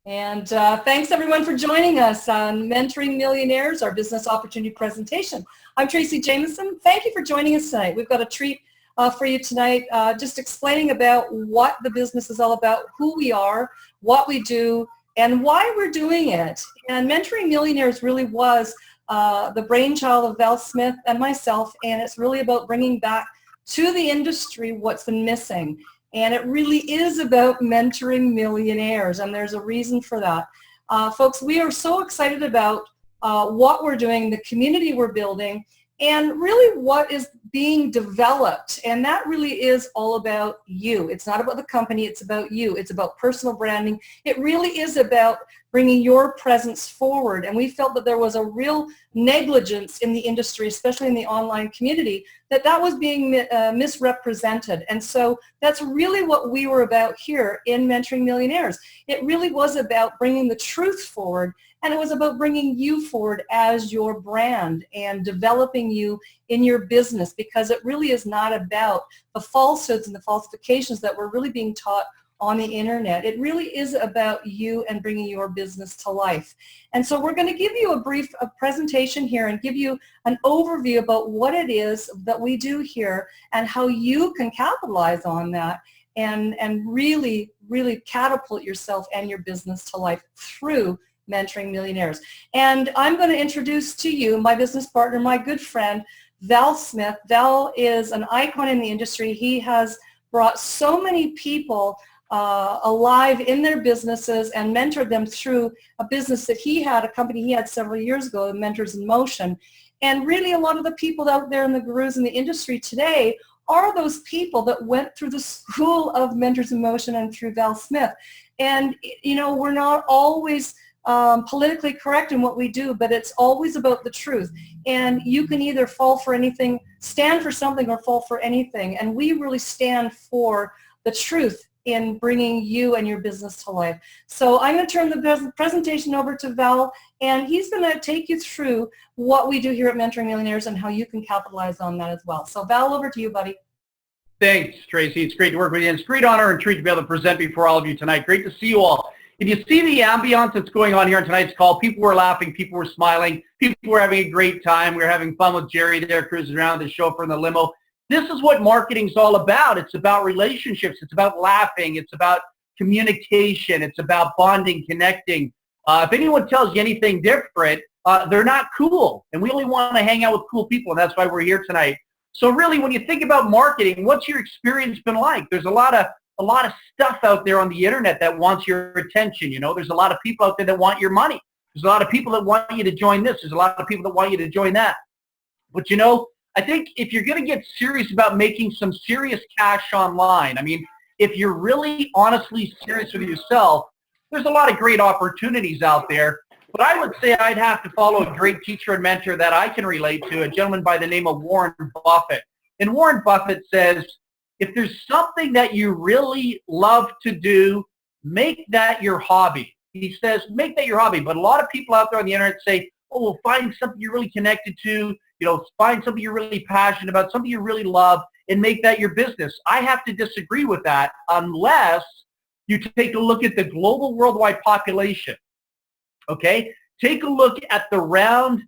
And thanks everyone for joining us on Mentoring Millionaires, our business opportunity presentation. I'm Tracy Jameson. Thank you for joining us tonight. We've got a treat for you tonight, just explaining about what the business is all about, who we are, what we do, and why we're doing it. And Mentoring Millionaires really was the brainchild of Val Smith and myself, and it's really about bringing back to the industry what's been missing. And it really is about mentoring millionaires, and there's a reason for that. Folks, we are so excited about what we're doing, the community we're building, and really what is being developed. And that really is all about you. It's not about the company, it's about you. It's about personal branding. It really is about bringing your presence forward. And we felt that there was a real negligence in the industry, especially in the online community, that was being misrepresented. And so that's really what we were about here in Mentoring Millionaires. It really was about bringing the truth forward, and it was about bringing you forward as your brand and developing you in your business, because it really is not about the falsehoods and the falsifications that were really being taught on the internet. It really is about you and bringing your business to life. And so we're going to give you a brief presentation here and give you an overview about what it is that we do here and how you can capitalize on that and really, really catapult yourself and your business to life through Mentoring Millionaires. And I'm going to introduce to you my business partner, my good friend, Val Smith. Val is an icon in the industry. He has brought so many people alive in their businesses and mentored them through a business that he had, a company he had several years ago, Mentors in Motion. And really a lot of the people out there in the gurus in the industry today are those people that went through the school of Mentors in Motion and through Val Smith. And, you know, we're not always politically correct in what we do, but it's always about the truth. And you can either fall for anything, stand for something, or fall for anything. And we really stand for the truth in bringing you and your business to life. So I'm going to turn the presentation over to Val, and he's going to take you through what we do here at Mentoring Millionaires and how you can capitalize on that as well. So Val, over to you, buddy. Thanks, Tracy. It's great to work with you. And it's a great honor and treat to be able to present before all of you tonight. Great to see you all. If you see the ambiance that's going on here on tonight's call, people were laughing, people were smiling, people were having a great time. We were having fun with Jerry there cruising around the chauffeur in the limo. This is what marketing's all about. It's about relationships. It's about laughing. It's about communication. It's about bonding, connecting. If anyone tells you anything different, they're not cool. And we only want to hang out with cool people, and that's why we're here tonight. So really, when you think about marketing, what's your experience been like? There's a lot of stuff out there on the internet that wants your attention. You know, there's a lot of people out there that want your money. There's a lot of people that want you to join this. There's a lot of people that want you to join that. But you know, I think if you're going to get serious about making some serious cash online, I mean, if you're really honestly serious with yourself, there's a lot of great opportunities out there. But I would say I'd have to follow a great teacher and mentor that I can relate to, a gentleman by the name of Warren Buffett. And Warren Buffett says, if there's something that you really love to do, make that your hobby. He says, make that your hobby. But a lot of people out there on the internet say, oh, well, find something you're really connected to, you know, find something you're really passionate about, something you really love, and make that your business. I have to disagree with that unless you take a look at the global worldwide population, okay? Take a look at the round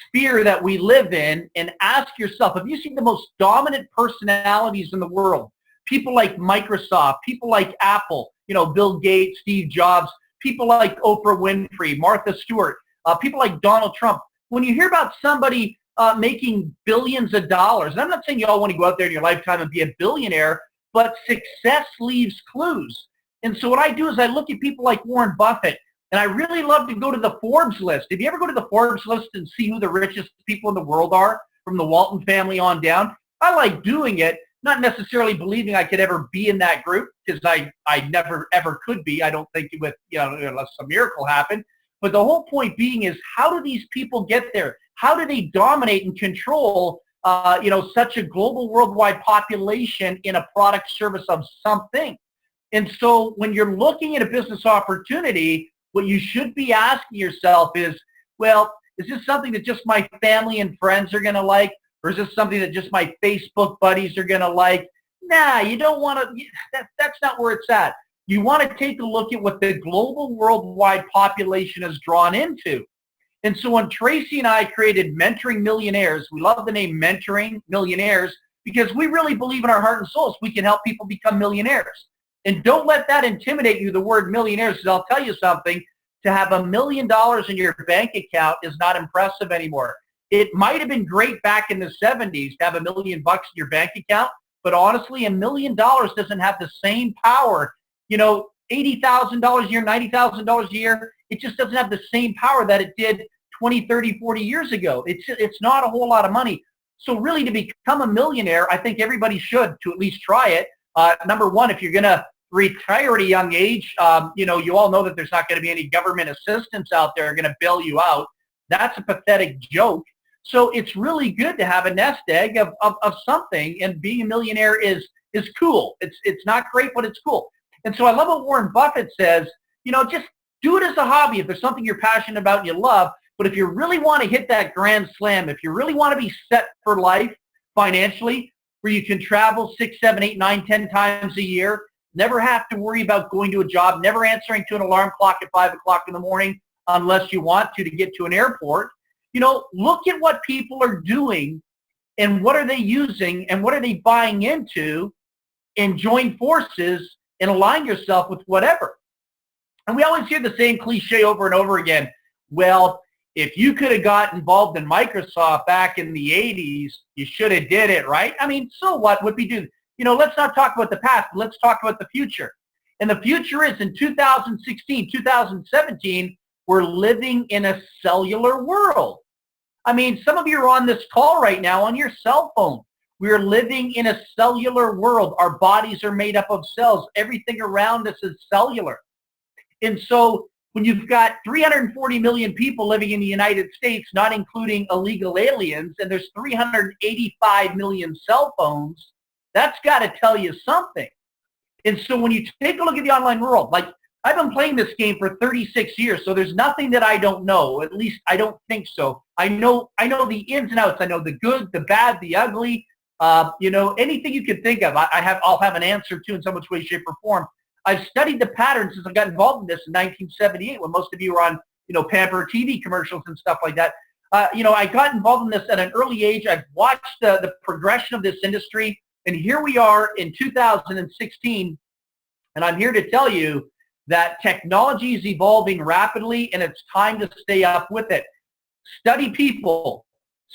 sphere that we live in and ask yourself, have you seen the most dominant personalities in the world? People like Microsoft, people like Apple, you know, Bill Gates, Steve Jobs, people like Oprah Winfrey, Martha Stewart, people like Donald Trump. When you hear about somebody making billions of dollars, and I'm not saying you all want to go out there in your lifetime and be a billionaire, but success leaves clues. And so what I do is I look at people like Warren Buffett, and I really love to go to the Forbes list. If you ever go to the Forbes list and see who the richest people in the world are, from the Walton family on down, I like doing it, not necessarily believing I could ever be in that group, because I never ever could be. I don't think with, you know, unless a miracle happened. But the whole point being is, how do these people get there? How do they dominate and control, you know, such a global worldwide population in a product service of something? And so when you're looking at a business opportunity, what you should be asking yourself is, well, is this something that just my family and friends are going to like? Or is this something that just my Facebook buddies are going to like? Nah, you don't want to, that's not where it's at. you want to take a look at what the global worldwide population is drawn into. And so when Tracy and I created Mentoring Millionaires, we love the name Mentoring Millionaires because we really believe in our heart and souls we can help people become millionaires. And don't let that intimidate you, the word millionaires, because I'll tell you something, to have $1 million in your bank account is not impressive anymore. It might have been great back in the 70s to have $1 million in your bank account, but honestly, $1 million doesn't have the same power. You know, $80,000 a year, $90,000 a year, it just doesn't have the same power that it did 20, 30, 40 years ago. It's not a whole lot of money. So really to become a millionaire, I think everybody should to at least try it. Number one, if you're going to retire at a young age, you know, you all know that there's not going to be any government assistance out there going to bail you out. That's a pathetic joke. So it's really good to have a nest egg of something, and being a millionaire is cool. It's not great, but it's cool. And so I love what Warren Buffett says, you know, just do it as a hobby if there's something you're passionate about and you love. But if you really want to hit that grand slam, if you really want to be set for life financially, where you can travel 6, 7, 8, 9, 10 times a year, never have to worry about going to a job, never answering to an alarm clock at 5 o'clock in the morning unless you want to get to an airport. You know, look at what people are doing and what are they using and what are they buying into, and join forces and align yourself with whatever. And we always hear the same cliche over and over again. Well, if you could have got involved in Microsoft back in the 80s, you should have did it, right? I mean, so what would we do? You know, let's not talk about the past. Let's talk about the future. And the future is in 2016, 2017, we're living in a cellular world. I mean, some of you are on this call right now on your cell phone. We're living in a cellular world. Our bodies are made up of cells. Everything around us is cellular. And so when you've got 340 million people living in the United States, not including illegal aliens, and there's 385 million cell phones, that's got to tell you something. And so when you take a look at the online world, like I've been playing this game for 36 years, so there's nothing that I don't know. At least I don't think so. I know the ins and outs. I know the good, the bad, the ugly. You know, anything you can think of, I'll have an answer to in some which way, shape, or form. I've studied the patterns since I got involved in this in 1978, when most of you were on, you know, Pamper TV commercials and stuff like that. You know, I got involved in this at an early age. I've watched the progression of this industry, and here we are in 2016, and I'm here to tell you that technology is evolving rapidly, and it's time to stay up with it. Study people,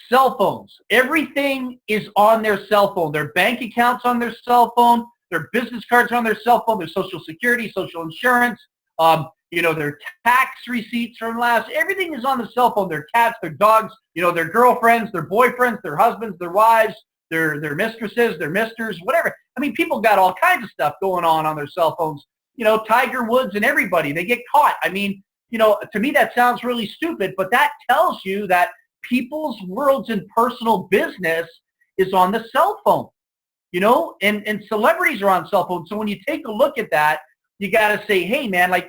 cell phones. Everything is on their cell phone. Their bank accounts on their cell phone. Their business cards on their cell phone. Their social security, social insurance. You know, their tax receipts from last. Everything is on the cell phone. Their cats, their dogs. You know, their girlfriends, their boyfriends, their husbands, their wives, their mistresses, their misters, whatever. I mean, people got all kinds of stuff going on their cell phones. You know, Tiger Woods and everybody, they get caught. I mean, you know, to me that sounds really stupid, but that tells you that people's worlds and personal business is on the cell phone, you know, and celebrities are on cell phones. So when you take a look at that, you got to say, hey, man, like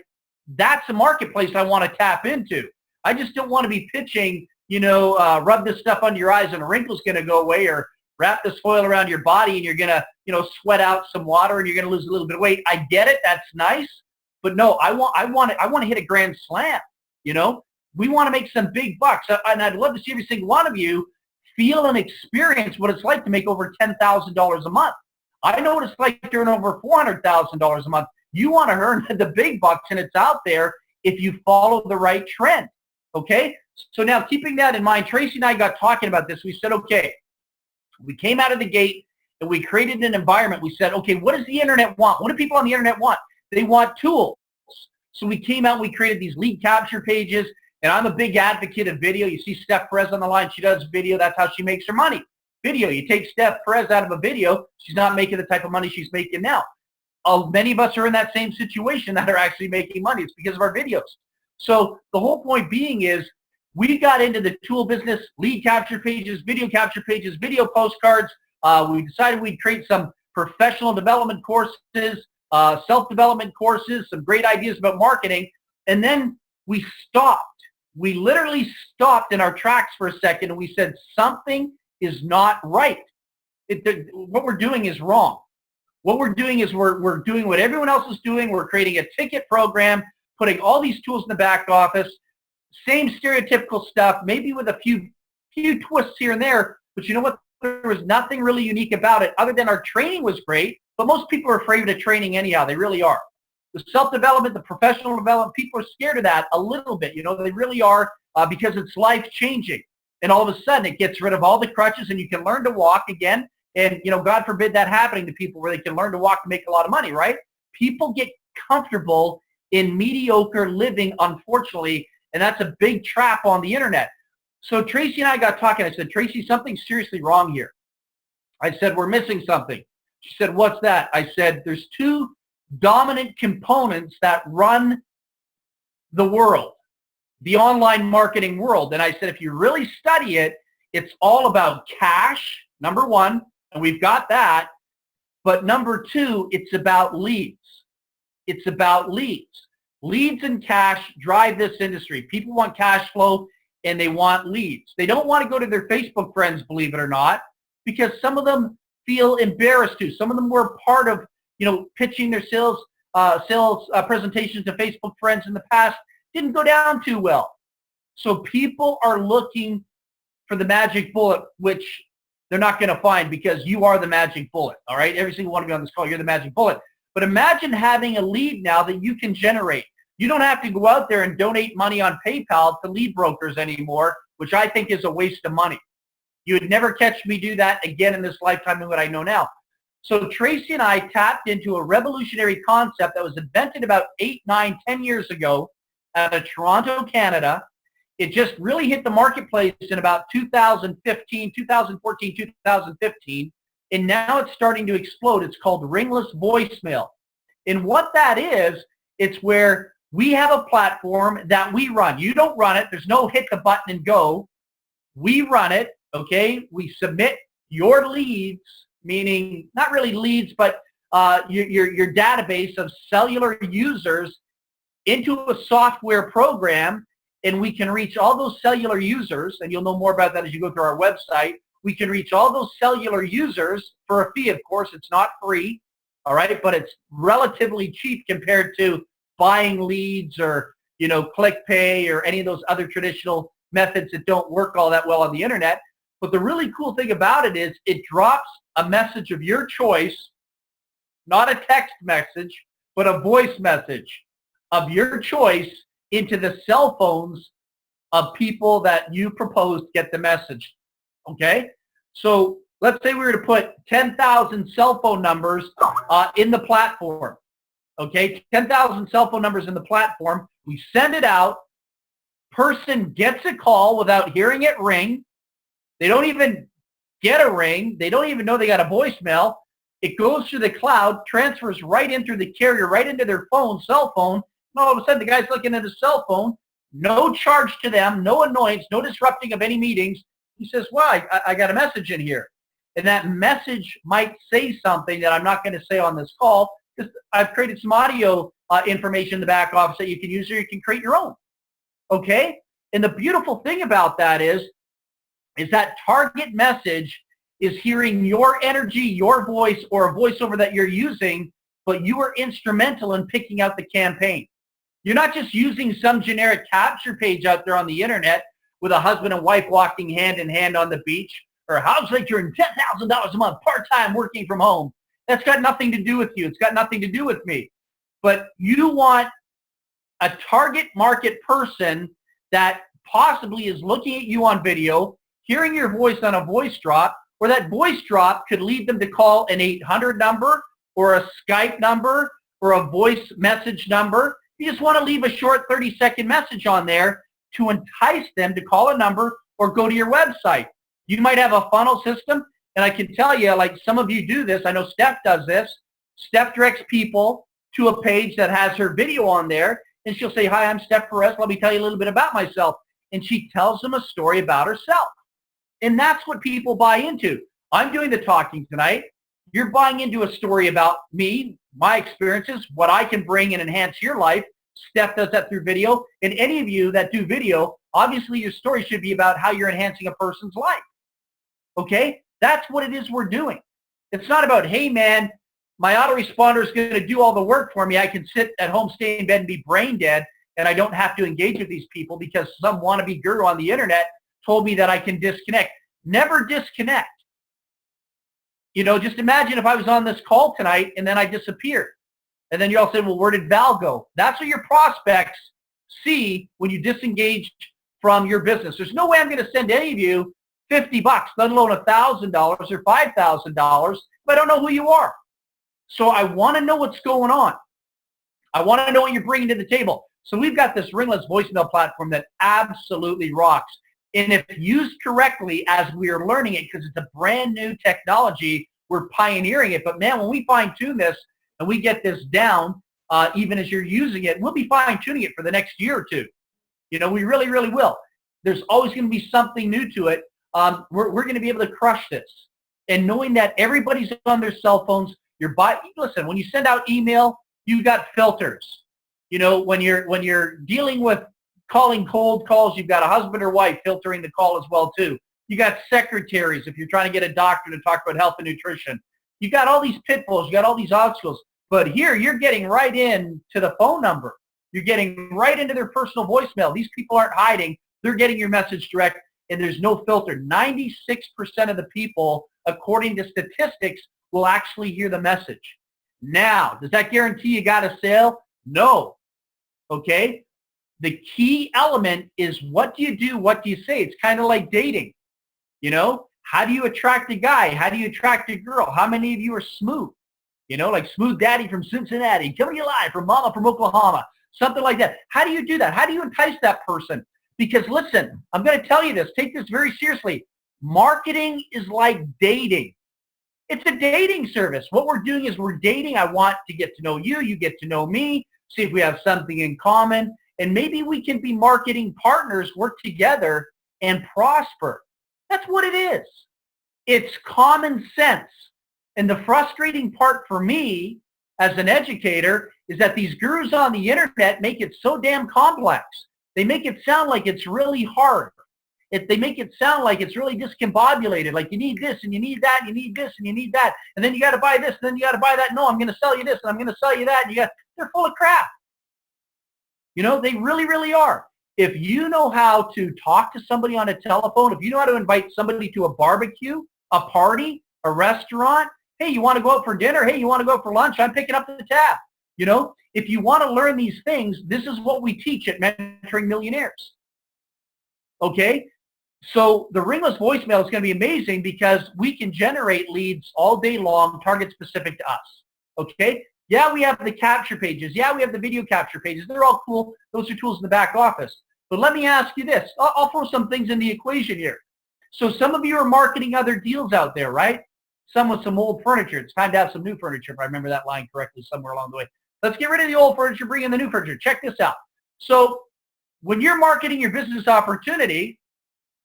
that's a marketplace I want to tap into. I just don't want to be pitching, you know, rub this stuff under your eyes and a wrinkle's going to go away, or wrap this foil around your body and you're going to, you know, sweat out some water and you're going to lose a little bit of weight. I get it. That's nice. But no, I want to hit a grand slam. You know, we want to make some big bucks. And I'd love to see every single one of you feel and experience what it's like to make over $10,000 a month. I know what it's like to earn over $400,000 a month. You want to earn the big bucks, and it's out there if you follow the right trend. Okay. So now, keeping that in mind, Tracy and I got talking about this. We said, okay, we came out of the gate and we created an environment. We said, okay, what does the internet want? What do people on the internet want? They want tools. So we came out and we created these lead capture pages, and I'm a big advocate of video. You see Steph Perez on the line. She does video. That's how she makes her money. Video. You take Steph Perez out of a video, she's not making the type of money she's making now. Many of us are in that same situation that are actually making money. It's because of our videos. So the whole point being is we got into the tool business, lead capture pages, video postcards. We decided we'd create some professional development courses, self-development courses, some great ideas about marketing. And then we stopped. We literally stopped in our tracks for a second, and we said, something is not right. What we're doing is wrong. What we're doing is we're doing what everyone else is doing. We're creating a ticket program, putting all these tools in the back office, same stereotypical stuff, maybe with a few twists here and there. But you know what? There was nothing really unique about it other than our training was great, but most people are afraid of training anyhow. They really are. The self-development, the professional development, people are scared of that a little bit. You know, they really are because it's life-changing. And all of a sudden, it gets rid of all the crutches and you can learn to walk again. And, you know, God forbid that happening to people where they can learn to walk and make a lot of money, right? People get comfortable in mediocre living, unfortunately, and that's a big trap on the internet. So Tracy and I got talking. I said, Tracy, something's seriously wrong here. I said, we're missing something. She said, what's that? I said, there's two dominant components that run the world, the online marketing world. And I said, if you really study it, it's all about cash, number one, and we've got that. But number two, it's about leads. It's about leads. Leads and cash drive this industry. People want cash flow and they want leads. They don't want to go to their Facebook friends, believe it or not, because some of them feel embarrassed to. Some of them were part of, you know, pitching their sales presentations to Facebook friends in the past. Didn't go down too well. So people are looking for the magic bullet, which they're not going to find because you are the magic bullet, all right? Every single one of you on this call, you're the magic bullet. But imagine having a lead now that you can generate. You don't have to go out there and donate money on PayPal to lead brokers anymore, which I think is a waste of money. You would never catch me do that again in this lifetime in what I know now. So Tracy and I tapped into a revolutionary concept that was invented about 8, 9, 10 years ago out of Toronto, Canada. It just really hit the marketplace in about 2014, 2015, and now it's starting to explode. It's called ringless voicemail. And what that is, it's where we have a platform that we run. You don't run it. There's no hit the button and go. We run it, okay? We submit your leads, meaning not really leads, but your database of cellular users into a software program, and we can reach all those cellular users, and you'll know more about that as you go through our website. We can reach all those cellular users for a fee, of course. It's not free, all right, but it's relatively cheap compared to buying leads or, you know, ClickPay or any of those other traditional methods that don't work all that well on the internet. But the really cool thing about it is it drops a message of your choice, not a text message, but a voice message of your choice into the cell phones of people that you propose to get the message, okay? So let's say we were to put 10,000 cell phone numbers in the platform, okay? 10,000 cell phone numbers in the platform. We send it out. Person gets a call without hearing it ring. They don't even get a ring. They don't even know they got a voicemail. It goes through the cloud, transfers right in through the carrier, right into their phone, cell phone. And all of a sudden, the guy's looking at his cell phone. No charge to them, no annoyance, no disrupting of any meetings. He says, well, I got a message in here. And that message might say something that I'm not going to say on this call because I've created some audio information in the back office that you can use or you can create your own. Okay? And the beautiful thing about that is that target message is hearing your energy, your voice, or a voiceover that you're using, but you are instrumental in picking out the campaign. You're not just using some generic capture page out there on the internet with a husband and wife walking hand in hand on the beach, or how's like you're $10,000 a month, part-time working from home. That's got nothing to do with you. It's got nothing to do with me. But you want a target market person that possibly is looking at you on video, hearing your voice on a voice drop, or that voice drop could lead them to call an 800 number or a Skype number or a voice message number. You just want to leave a short 30-second message on there to entice them to call a number or go to your website. You might have a funnel system, and I can tell you, like some of you do this. I know Steph does this. Steph directs people to a page that has her video on there, and she'll say, hi, I'm Steph Perez. Let me tell you a little bit about myself. And she tells them a story about herself. And that's what people buy into. I'm doing the talking tonight. You're buying into a story about me, my experiences, what I can bring and enhance your life. Steph does that through video. And any of you that do video, obviously your story should be about how you're enhancing a person's life. Okay? That's what it is we're doing. It's not about, hey, man, my autoresponder is going to do all the work for me. I can sit at home, stay in bed, and be brain dead, and I don't have to engage with these people because some wannabe guru on the internet told me that I can disconnect. Never disconnect. Just imagine if I was on this call tonight and then I disappeared. And then you all said, well, where did Val go? That's what your prospects see when you disengage from your business. There's no way I'm going to send any of you $50, let alone $1,000 or $5,000 if I don't know who you are. So I want to know what's going on. I want to know what you're bringing to the table. So we've got this ringless voicemail platform that absolutely rocks. And if used correctly as we are learning it, because it's a brand new technology, we're pioneering it. But man, when we fine tune this and we get this down, even as you're using it, we'll be fine tuning it for the next year or two. We really, really will. There's always going to be something new to it. We're going to be able to crush this. And knowing that everybody's on their cell phones, listen, when you send out email, you've got filters. When you're dealing with calling cold calls, you've got a husband or wife filtering the call as well too. You got secretaries if you're trying to get a doctor to talk about health and nutrition. You got all these pitfalls, you got all these obstacles. But here you're getting right in to the phone number. You're getting right into their personal voicemail. These people aren't hiding. They're getting your message direct, and there's no filter. 96% of the people, according to statistics, will actually hear the message. Now, does that guarantee you got a sale? No. Okay? The key element is what do you do? What do you say? It's kind of like dating. How do you attract a guy? How do you attract a girl? How many of you are smooth? Like Smooth Daddy from Cincinnati, coming to you live from Mama from Oklahoma, something like that. How do you do that? How do you entice that person? Because listen, I'm going to tell you this. Take this very seriously. Marketing is like dating. It's a dating service. What we're doing is we're dating. I want to get to know you. You get to know me. See if we have something in common. And maybe we can be marketing partners, work together, and prosper. That's what it is. It's common sense. And the frustrating part for me as an educator is that these gurus on the internet make it so damn complex. They make it sound like it's really hard. They make it sound like it's really discombobulated, like you need this and you need that, and you need this and you need that, and then you got to buy this and then you got to buy that. No, I'm going to sell you this and I'm going to sell you that. And they're full of crap. They really, really are. If you know how to talk to somebody on a telephone, if you know how to invite somebody to a barbecue, a party, a restaurant, hey, you want to go out for dinner? Hey, you want to go out for lunch? I'm picking up the tab. If you want to learn these things, this is what we teach at Mentoring Millionaires. Okay? So the ringless voicemail is going to be amazing because we can generate leads all day long, target specific to us. Okay? Yeah, we have the capture pages. Yeah, we have the video capture pages. They're all cool. Those are tools in the back office. But let me ask you this. I'll throw some things in the equation here. So some of you are marketing other deals out there, right? Some with some old furniture. It's time to have some new furniture, if I remember that line correctly somewhere along the way. Let's get rid of the old furniture, bring in the new furniture. Check this out. So when you're marketing your business opportunity,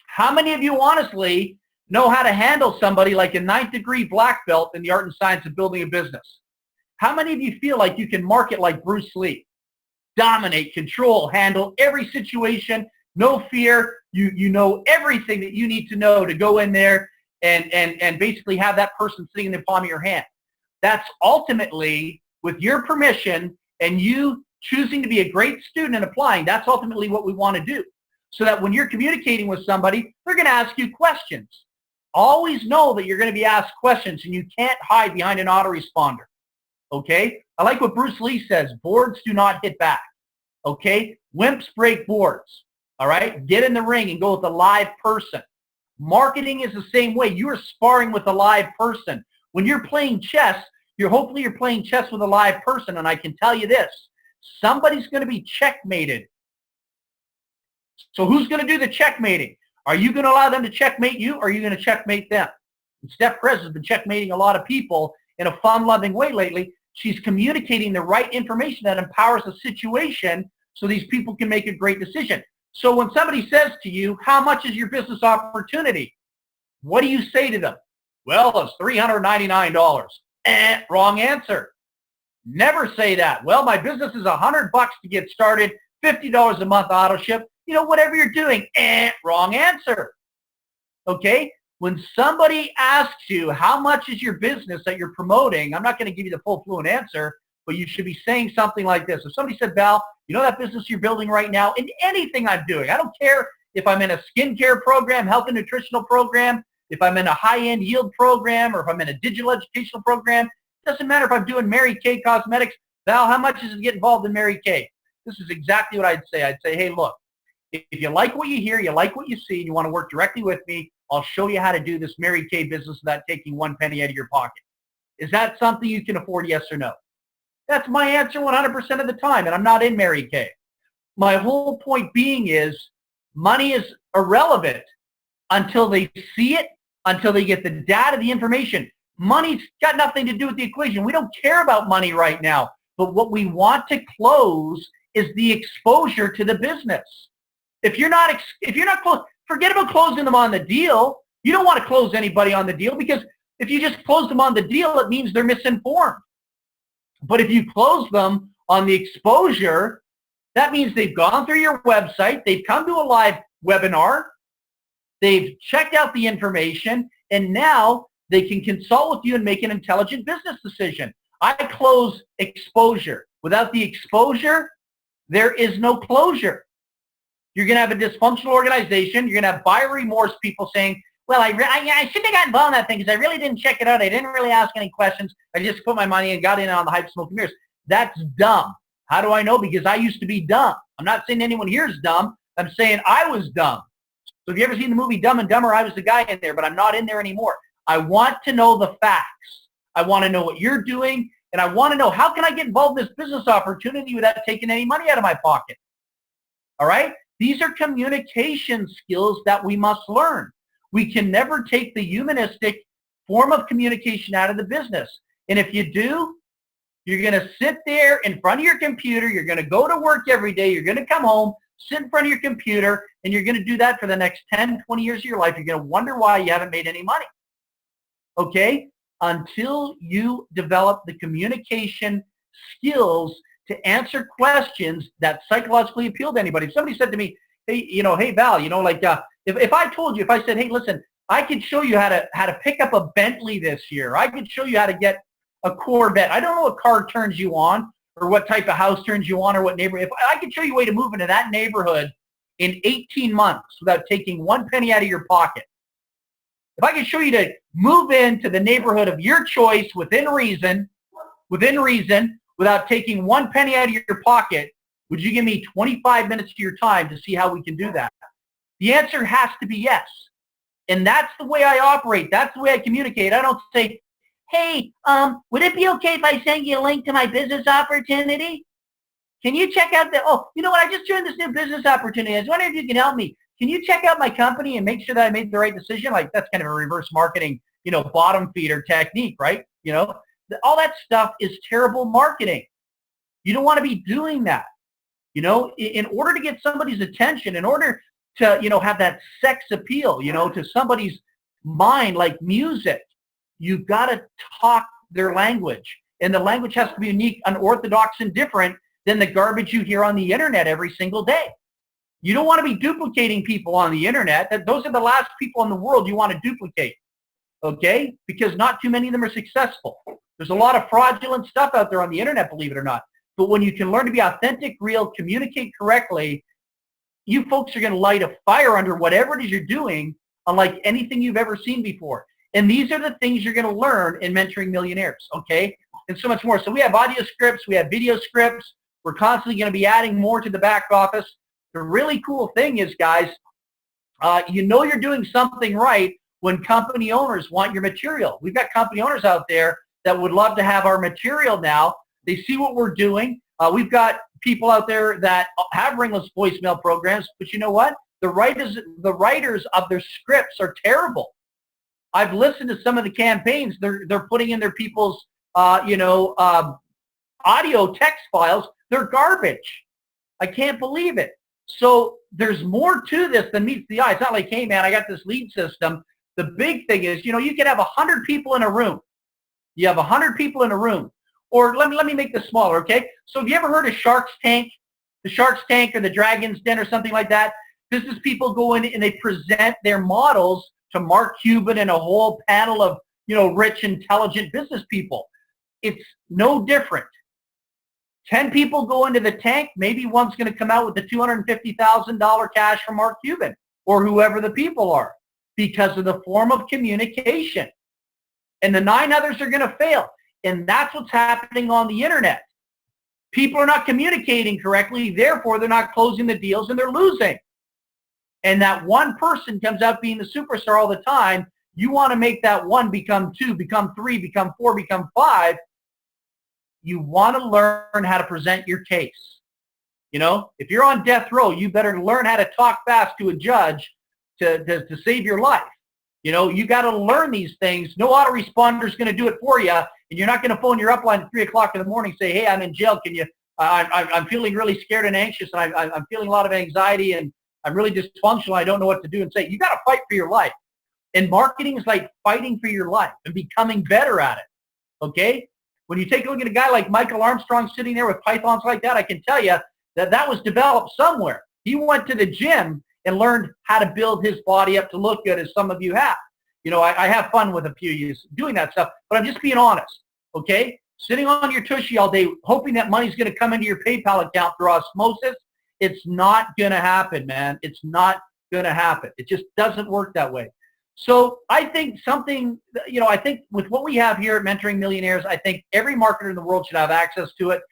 how many of you honestly know how to handle somebody like a 9th degree black belt in the art and science of building a business? How many of you feel like you can market like Bruce Lee? Dominate, control, handle every situation, no fear. You know everything that you need to know to go in there and basically have that person sitting in the palm of your hand. That's ultimately, with your permission and you choosing to be a great student and applying, that's ultimately what we want to do. So that when you're communicating with somebody, they're going to ask you questions. Always know that you're going to be asked questions and you can't hide behind an autoresponder. Okay? I like what Bruce Lee says, boards do not hit back. Okay? Wimps break boards. All right? Get in the ring and go with a live person. Marketing is the same way. You are sparring with a live person. When you're playing chess, hopefully you're playing chess with a live person, and I can tell you this, somebody's going to be checkmated. So who's going to do the checkmating? Are you going to allow them to checkmate you, or are you going to checkmate them? And Steph Prez has been checkmating a lot of people in a fun-loving way lately. She's communicating the right information that empowers the situation so these people can make a great decision. So when somebody says to you, how much is your business opportunity? What do you say to them? Well, it's $399. Wrong answer. Never say that. Well, my business is $100 to get started, $50 a month auto ship. Whatever you're doing, wrong answer. Okay? When somebody asks you how much is your business that you're promoting, I'm not going to give you the full fluent answer, but you should be saying something like this. If somebody said, Val, you know that business you're building right now, in anything I'm doing, I don't care if I'm in a skincare program, health and nutritional program, if I'm in a high-end yield program, or if I'm in a digital educational program, it doesn't matter if I'm doing Mary Kay Cosmetics. Val, how much does it get involved in Mary Kay? This is exactly what I'd say. I'd say, hey, look, if you like what you hear, you like what you see, and you want to work directly with me, I'll show you how to do this Mary Kay business without taking one penny out of your pocket. Is that something you can afford, yes or no? That's my answer 100% of the time, and I'm not in Mary Kay. My whole point being is money is irrelevant until they see it, until they get the data, the information. Money's got nothing to do with the equation. We don't care about money right now, but what we want to close is the exposure to the business. If you're not close, forget about closing them on the deal. You don't want to close anybody on the deal, because if you just close them on the deal, it means they're misinformed. But if you close them on the exposure, that means they've gone through your website, they've come to a live webinar, they've checked out the information, and now they can consult with you and make an intelligent business decision. I close exposure. Without the exposure, there is no closure. You're going to have a dysfunctional organization. You're going to have buyer remorse people saying, well, I shouldn't have gotten involved in that thing because I really didn't check it out. I didn't really ask any questions. I just put my money and got in on the hype, smoke, and mirrors. That's dumb. How do I know? Because I used to be dumb. I'm not saying anyone here is dumb. I'm saying I was dumb. So have you ever seen the movie Dumb and Dumber? I was the guy in there, but I'm not in there anymore. I want to know the facts. I want to know what you're doing, and I want to know how can I get involved in this business opportunity without taking any money out of my pocket. All right? These are communication skills that we must learn. We can never take the humanistic form of communication out of the business. And if you do, you're going to sit there in front of your computer. You're going to go to work every day. You're going to come home, sit in front of your computer, and you're going to do that for the next 10, 20 years of your life. You're going to wonder why you haven't made any money. Okay? Until you develop the communication skills to answer questions that psychologically appeal to anybody. If somebody said to me, hey, hey, Val, if I told you, if I said, hey, listen, I could show you how to pick up a Bentley this year. I could show you how to get a Corvette. I don't know what car turns you on or what type of house turns you on or what neighborhood. If I could show you a way to move into that neighborhood in 18 months without taking one penny out of your pocket. If I could show you to move into the neighborhood of your choice within reason, without taking one penny out of your pocket, would you give me 25 minutes of your time to see how we can do that? The answer has to be yes. And that's the way I operate. That's the way I communicate. I don't say, hey, would it be okay if I send you a link to my business opportunity? Can you check out you know what, I just joined this new business opportunity. I was wondering if you can help me. Can you check out my company and make sure that I made the right decision? Like, that's kind of a reverse marketing, bottom feeder technique, right? All that stuff is terrible marketing. You don't want to be doing that. In order to get somebody's attention, in order to, have that sex appeal, to somebody's mind like music, you've got to talk their language. And the language has to be unique, unorthodox, and different than the garbage you hear on the internet every single day. You don't want to be duplicating people on the internet. Those are the last people in the world you want to duplicate, okay? Because not too many of them are successful. There's a lot of fraudulent stuff out there on the internet, believe it or not. But when you can learn to be authentic, real, communicate correctly, you folks are going to light a fire under whatever it is you're doing, unlike anything you've ever seen before. And these are the things you're going to learn in Mentoring Millionaires, okay? And so much more. So we have audio scripts. We have video scripts. We're constantly going to be adding more to the back office. The really cool thing is, guys, you're doing something right when company owners want your material. We've got company owners out there that would love to have our material now. They see what we're doing. We've got people out there that have ringless voicemail programs, but you know what? The writers of their scripts are terrible. I've listened to some of the campaigns. They're putting in their people's, audio text files. They're garbage. I can't believe it. So there's more to this than meets the eye. It's not like, hey, man, I got this lead system. The big thing is, you can have 100 people in a room. You have 100 people in a room. Or let me make this smaller, okay? So have you ever heard of Shark's Tank? The Shark's Tank or the Dragon's Den or something like that? Business people go in and they present their models to Mark Cuban and a whole panel of, rich, intelligent business people. It's no different. 10 people go into the tank, maybe one's going to come out with the $250,000 cash from Mark Cuban or whoever the people are because of the form of communication. And the 9 others are going to fail. And that's what's happening on the internet. People are not communicating correctly, therefore they're not closing the deals and they're losing. And that one person comes out being the superstar all the time. You want to make that 1 become 2, become 3, become 4, become 5. You want to learn how to present your case. If you're on death row, you better learn how to talk fast to a judge to save your life. You got to learn these things. No autoresponder is going to do it for you, and you're not going to phone your upline at 3 o'clock in the morning and say, hey, I'm in jail. Can you? I'm feeling really scared and anxious, and I'm feeling a lot of anxiety, and I'm really dysfunctional. I don't know what to do and say. You got to fight for your life. And marketing is like fighting for your life and becoming better at it. Okay? When you take a look at a guy like Michael Armstrong sitting there with pythons like that, I can tell you that was developed somewhere. He went to the gym and learned how to build his body up to look good, as some of you have. I have fun with a few of you doing that stuff, but I'm just being honest, okay? Sitting on your tushy all day, hoping that money's going to come into your PayPal account through osmosis, it's not going to happen, man. It's not going to happen. It just doesn't work that way. So I think I think with what we have here at Mentoring Millionaires, I think every marketer in the world should have access to it.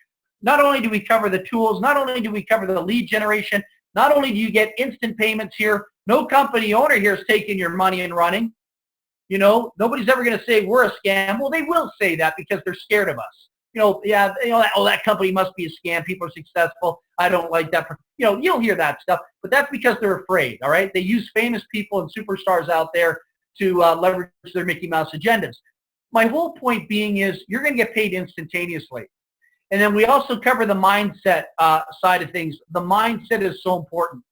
Not only do we cover the tools, not only do we cover the lead generation, not only do you get instant payments here, no company owner here is taking your money and running. Nobody's ever going to say we're a scam. Well, they will say that because they're scared of us. That company must be a scam. People are successful. I don't like that. You'll hear that stuff, but that's because they're afraid, all right? They use famous people and superstars out there to leverage their Mickey Mouse agendas. My whole point being is you're going to get paid instantaneously. And then we also cover the mindset side of things. The mindset is so important.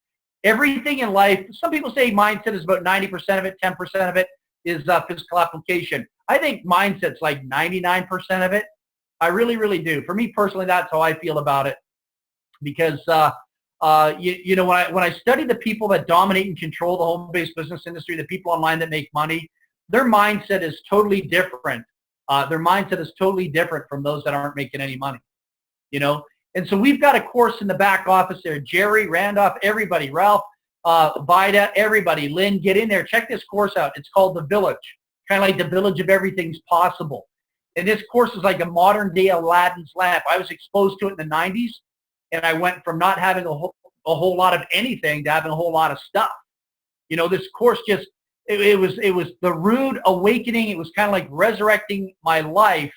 Everything in life, some people say mindset is about 90% of it, 10% of it is physical application. I think mindset's like 99% of it. I really, really do. For me personally, that's how I feel about it. Because, when I study the people that dominate and control the home-based business industry, the people online that make money, their mindset is totally different. Their mindset is totally different from those that aren't making any money, And so we've got a course in the back office there. Jerry, Randolph, everybody, Ralph, Vida, everybody, Lynn, get in there. Check this course out. It's called The Village, kind of like the village of everything's possible. And this course is like a modern-day Aladdin's lamp. I was exposed to it in the 90s, and I went from not having a whole lot of anything to having a whole lot of stuff. This course just, it was the rude awakening. It was kind of like resurrecting my life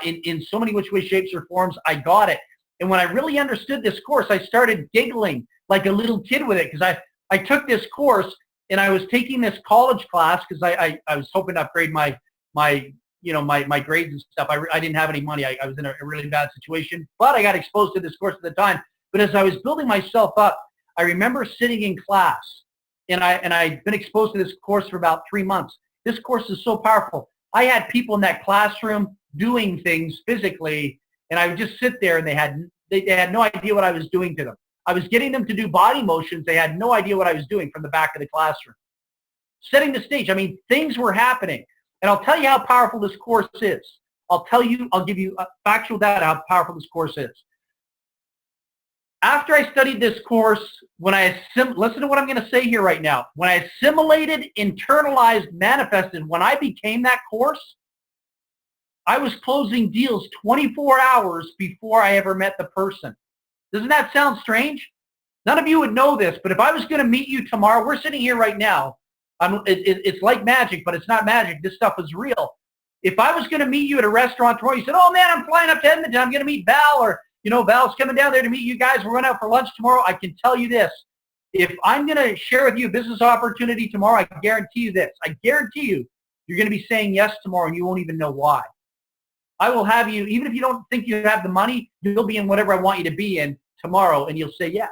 in so many which ways, shapes, or forms. I got it. And when I really understood this course, I started giggling like a little kid with it because I took this course and I was taking this college class because I was hoping to upgrade my grades and stuff. I didn't have any money. I was in a really bad situation, but I got exposed to this course at the time. But as I was building myself up, I remember sitting in class, and I'd been exposed to this course for about 3 months. This course is so powerful. I had people in that classroom doing things physically, and I would just sit there, and they had no idea what I was doing to them. I was getting them to do body motions. They had no idea what I was doing from the back of the classroom. Setting the stage. I mean, things were happening. And I'll tell you how powerful this course is. I'll give you factual data how powerful this course is. After I studied this course, listen to what I'm going to say here right now. When I assimilated, internalized, manifested, when I became that course, I was closing deals 24 hours before I ever met the person. Doesn't that sound strange? None of you would know this, but if I was going to meet you tomorrow, we're sitting here right now. It's like magic, but it's not magic. This stuff is real. If I was going to meet you at a restaurant tomorrow, you said, oh, man, I'm flying up to Edmonton. I'm going to meet Val, or, Val's coming down there to meet you guys. We're going out for lunch tomorrow. I can tell you this. If I'm going to share with you a business opportunity tomorrow, I guarantee you this. I guarantee you, you're going to be saying yes tomorrow, and you won't even know why. I will have you, even if you don't think you have the money, you'll be in whatever I want you to be in tomorrow, and you'll say yes.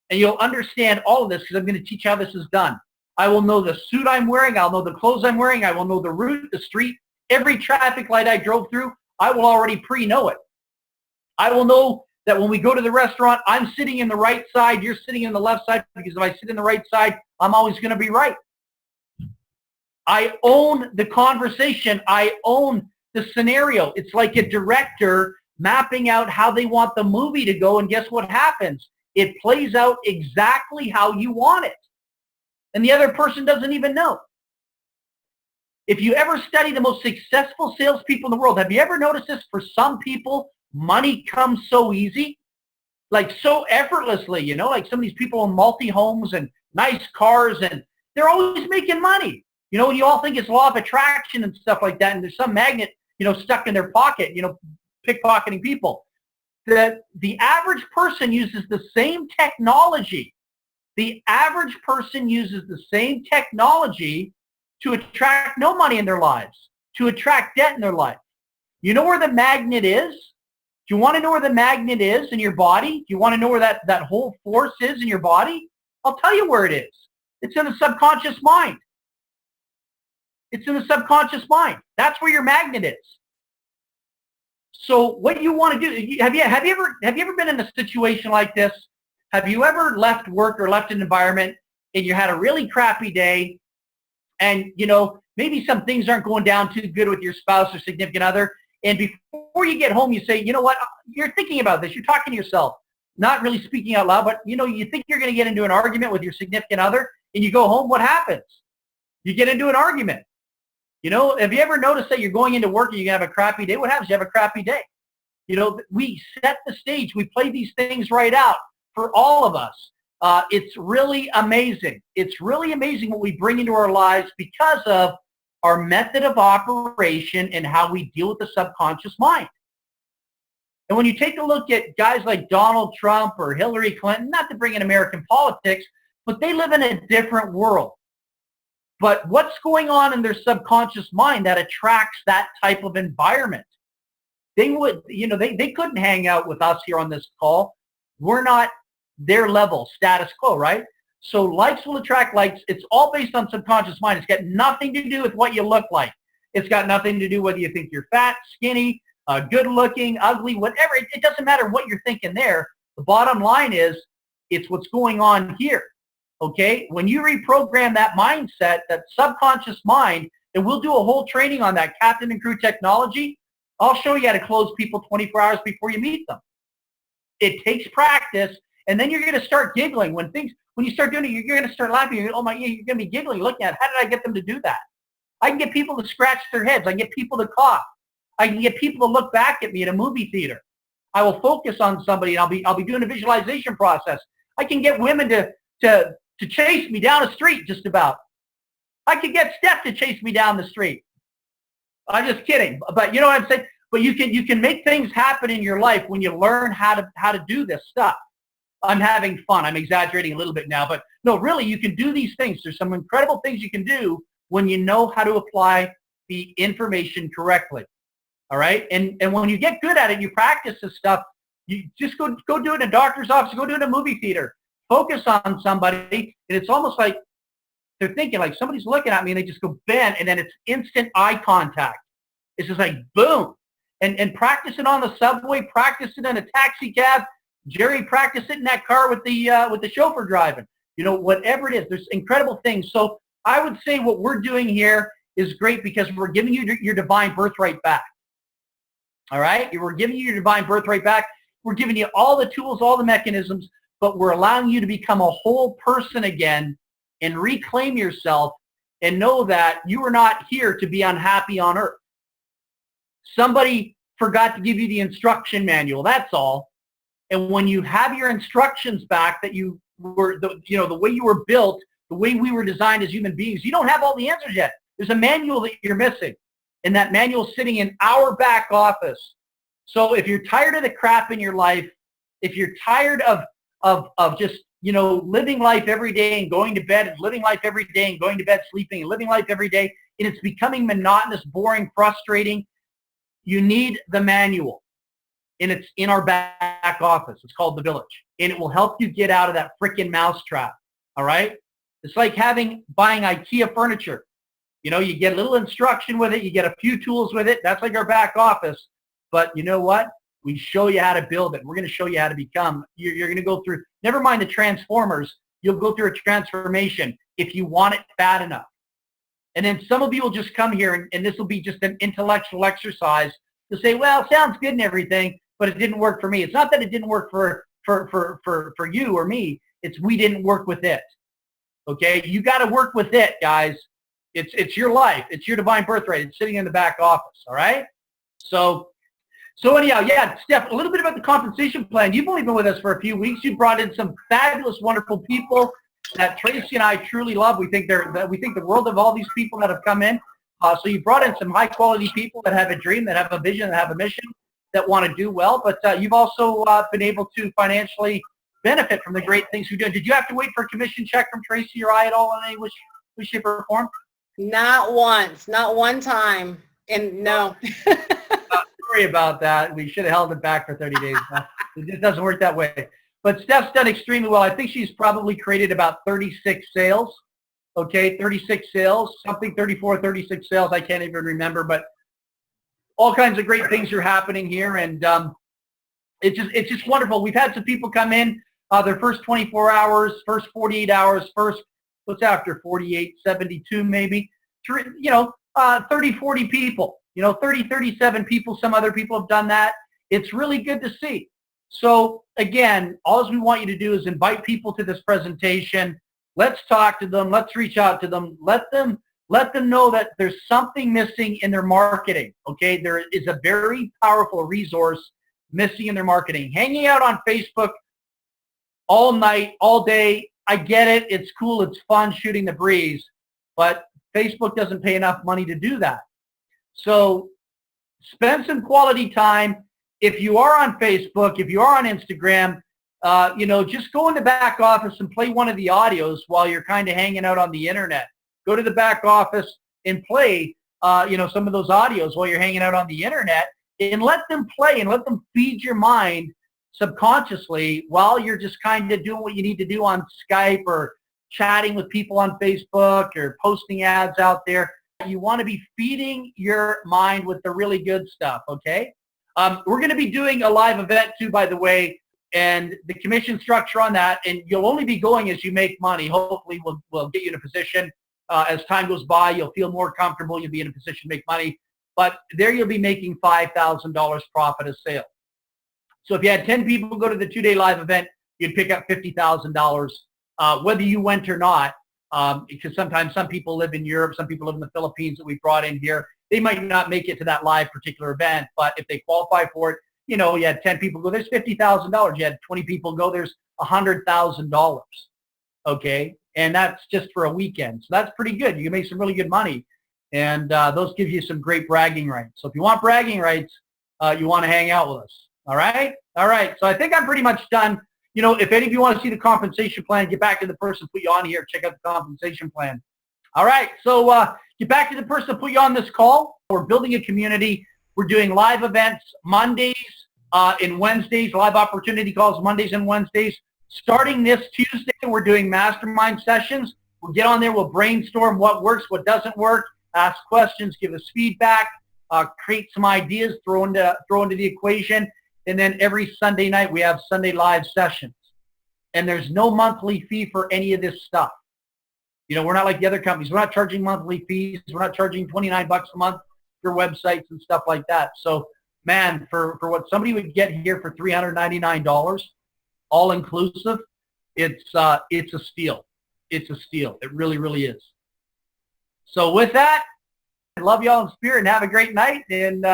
And you'll understand all of this because I'm going to teach how this is done. I will know the suit I'm wearing. I'll know the clothes I'm wearing. I will know the route, the street, every traffic light I drove through. I will already pre-know it. I will know that when we go to the restaurant, I'm sitting in the right side, you're sitting in the left side, because if I sit in the right side, I'm always going to be right. I own the conversation. I own the scenario. It's like a director mapping out how they want the movie to go, and guess what happens? It plays out exactly how you want it. And the other person doesn't even know. If you ever study the most successful salespeople in the world, have you ever noticed this? For some people, money comes so easy, like so effortlessly, you know, like some of these people own multi-homes and nice cars, and they're always making money. You know, you all think it's law of attraction and stuff like that, and there's some magnet, you know, stuck in their pocket, you know, pickpocketing people. The average person uses the same technology. The average person uses the same technology to attract no money in their lives, to attract debt in their life. You know where the magnet is? Do you want to know where the magnet is in your body? Do you want to know where that whole force is in your body? I'll tell you where it is. It's in the subconscious mind. It's in the subconscious mind. That's where your magnet is. So what you want to do, have you ever been in a situation like this? Have you ever left work or left an environment and you had a really crappy day, and you know, maybe some things aren't going down too good with your spouse or significant other, and before you get home you say, you know what, you're thinking about this, you're talking to yourself, not really speaking out loud, but you know, you think you're going to get into an argument with your significant other, and you go home, what happens? You get into an argument. You know, have you ever noticed that you're going into work and you have a crappy day? What happens? You have a crappy day. You know, we set the stage. We play these things right out for all of us. It's really amazing. It's really amazing what we bring into our lives because of our method of operation and how we deal with the subconscious mind. And when you take a look at guys like Donald Trump or Hillary Clinton, not to bring in American politics, but they live in a different world. But what's going on in their subconscious mind that attracts that type of environment? They would, you know, they couldn't hang out with us here on this call. We're not their level, status quo, right? So likes will attract likes. It's all based on subconscious mind. It's got nothing to do with what you look like. It's got nothing to do whether you think you're fat, skinny, good looking, ugly, whatever. It doesn't matter what you're thinking there. The bottom line is it's what's going on here. Okay, when you reprogram that mindset, that subconscious mind, and we'll do a whole training on that captain and crew technology. I'll show you how to close people 24 hours before you meet them. It takes practice, and then you're going to start giggling when you start doing it. You're going to start laughing. Oh my, you're going to be giggling, looking at how did I get them to do that? I can get people to scratch their heads. I can get people to cough. I can get people to look back at me in a movie theater. I will focus on somebody, and I'll be doing a visualization process. I can get women to chase me down the street just about. I could get Steph to chase me down the street. I'm just kidding. But you know what I'm saying? But you can make things happen in your life when you learn how to do this stuff. I'm having fun. I'm exaggerating a little bit now. But no, really, you can do these things. There's some incredible things you can do when you know how to apply the information correctly. All right? And when you get good at it, you practice this stuff, you just go do it in a doctor's office, go do it in a movie theater. Focus on somebody, and it's almost like they're thinking like somebody's looking at me, and they just go bend, and then it's instant eye contact. It's just like boom. And practice it on the subway, practice it in a taxi cab. Jerry, practice it in that car with the chauffeur driving. You know, whatever it is, there's incredible things. So I would say what we're doing here is great because we're giving you your divine birthright back. All right? We're giving you your divine birthright back. We're giving you all the tools, all the mechanisms, but we're allowing you to become a whole person again and reclaim yourself and know that you are not here to be unhappy on earth. Somebody forgot to give you the instruction manual, that's all. And when you have your instructions back that you were, the way you were built, the way we were designed as human beings, you don't have all the answers yet. There's a manual that you're missing. And that manual is sitting in our back office. So if you're tired of the crap in your life, if you're tired of just, living life every day and going to bed and living life every day and going to bed, sleeping and living life every day, and it's becoming monotonous, boring, frustrating, you need the manual. And it's in our back office. It's called The Village. And it will help you get out of that freaking mousetrap. All right? It's like buying IKEA furniture. You get a little instruction with it. You get a few tools with it. That's like our back office. But you know what? We show you how to build it. We're going to show you how to become. You're going to go through, never mind the transformers, you'll go through a transformation if you want it bad enough. And then some of you will just come here, and this will be just an intellectual exercise to say, well, sounds good and everything, but it didn't work for me. It's not that it didn't work for you or me. It's we didn't work with it. Okay? You got to work with it, guys. It's your life. It's your divine birthright. It's sitting in the back office, all right? So anyhow, yeah, Steph, a little bit about the compensation plan. You've only been with us for a few weeks. You brought in some fabulous, wonderful people that Tracy and I truly love. We think the world of all these people that have come in. So you brought in some high-quality people that have a dream, that have a vision, that have a mission, that want to do well. But you've also been able to financially benefit from the great things you're doing. Did you have to wait for a commission check from Tracy or I at all in any way, shape, or form? Not once, not one time. And no. Sorry about that. We should have held it back for 30 days. It just doesn't work that way. But Steph's done extremely well. I think she's probably created about 36 sales. Okay, 36 sales, something 34, 36 sales. I can't even remember, but all kinds of great things are happening here, and it's just wonderful. We've had some people come in their first 24 hours, first 48 hours, what's after 48, 72 maybe, 30, 40 people, 30, 37 people. Some other people have done that. It's really good to see. So again, all we want you to do is invite people to this presentation. Let's talk to them. Let's reach out to them. Let them know that there's something missing in their marketing. Okay, there is a very powerful resource missing in their marketing. Hanging out on Facebook all night, all day. I get it. It's cool. It's fun shooting the breeze, but Facebook doesn't pay enough money to do that. So spend some quality time. If you are on Facebook, if you are on Instagram, just go in the back office and play one of the audios while you're kind of hanging out on the internet. Go to the back office and play, some of those audios while you're hanging out on the internet, and let them play and let them feed your mind subconsciously while you're just kind of doing what you need to do on Skype or chatting with people on Facebook or posting ads out there. You want to be feeding your mind with the really good stuff, okay? We're going to be doing a live event too, by the way, and the commission structure on that, and you'll only be going as you make money. Hopefully we'll get you in a position as time goes by, you'll feel more comfortable, you'll be in a position to make money, but there you'll be making $5,000 profit a sale. So if you had 10 people go to the 2-day live event, you'd pick up $50,000, whether you went or not, because sometimes some people live in Europe, some people live in the Philippines that we brought in here. They might not make it to that live particular event, but if they qualify for it, you had 10 people go, there's $50,000. You had 20 people go, there's $100,000. Okay, and that's just for a weekend. So that's pretty good. You can make some really good money, and those give you some great bragging rights. So if you want bragging rights, you want to hang out with us. All right? All right. So I think I'm pretty much done. If any of you want to see the compensation plan, get back to the person who put you on here. Check out the compensation plan. All right. So get back to the person who put you on this call. We're building a community. We're doing live events Mondays and Wednesdays, live opportunity calls Mondays and Wednesdays. Starting this Tuesday, we're doing mastermind sessions. We'll get on there. We'll brainstorm what works, what doesn't work, ask questions, give us feedback, create some ideas, throw into the equation. And then every Sunday night, we have Sunday live sessions. And there's no monthly fee for any of this stuff. We're not like the other companies. We're not charging monthly fees. We're not charging $29 a month for websites and stuff like that. So, man, for what somebody would get here for $399, all inclusive, it's a steal. It's a steal. It really, really is. So with that, I love y'all in spirit and have a great night and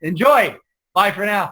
enjoy. Bye for now.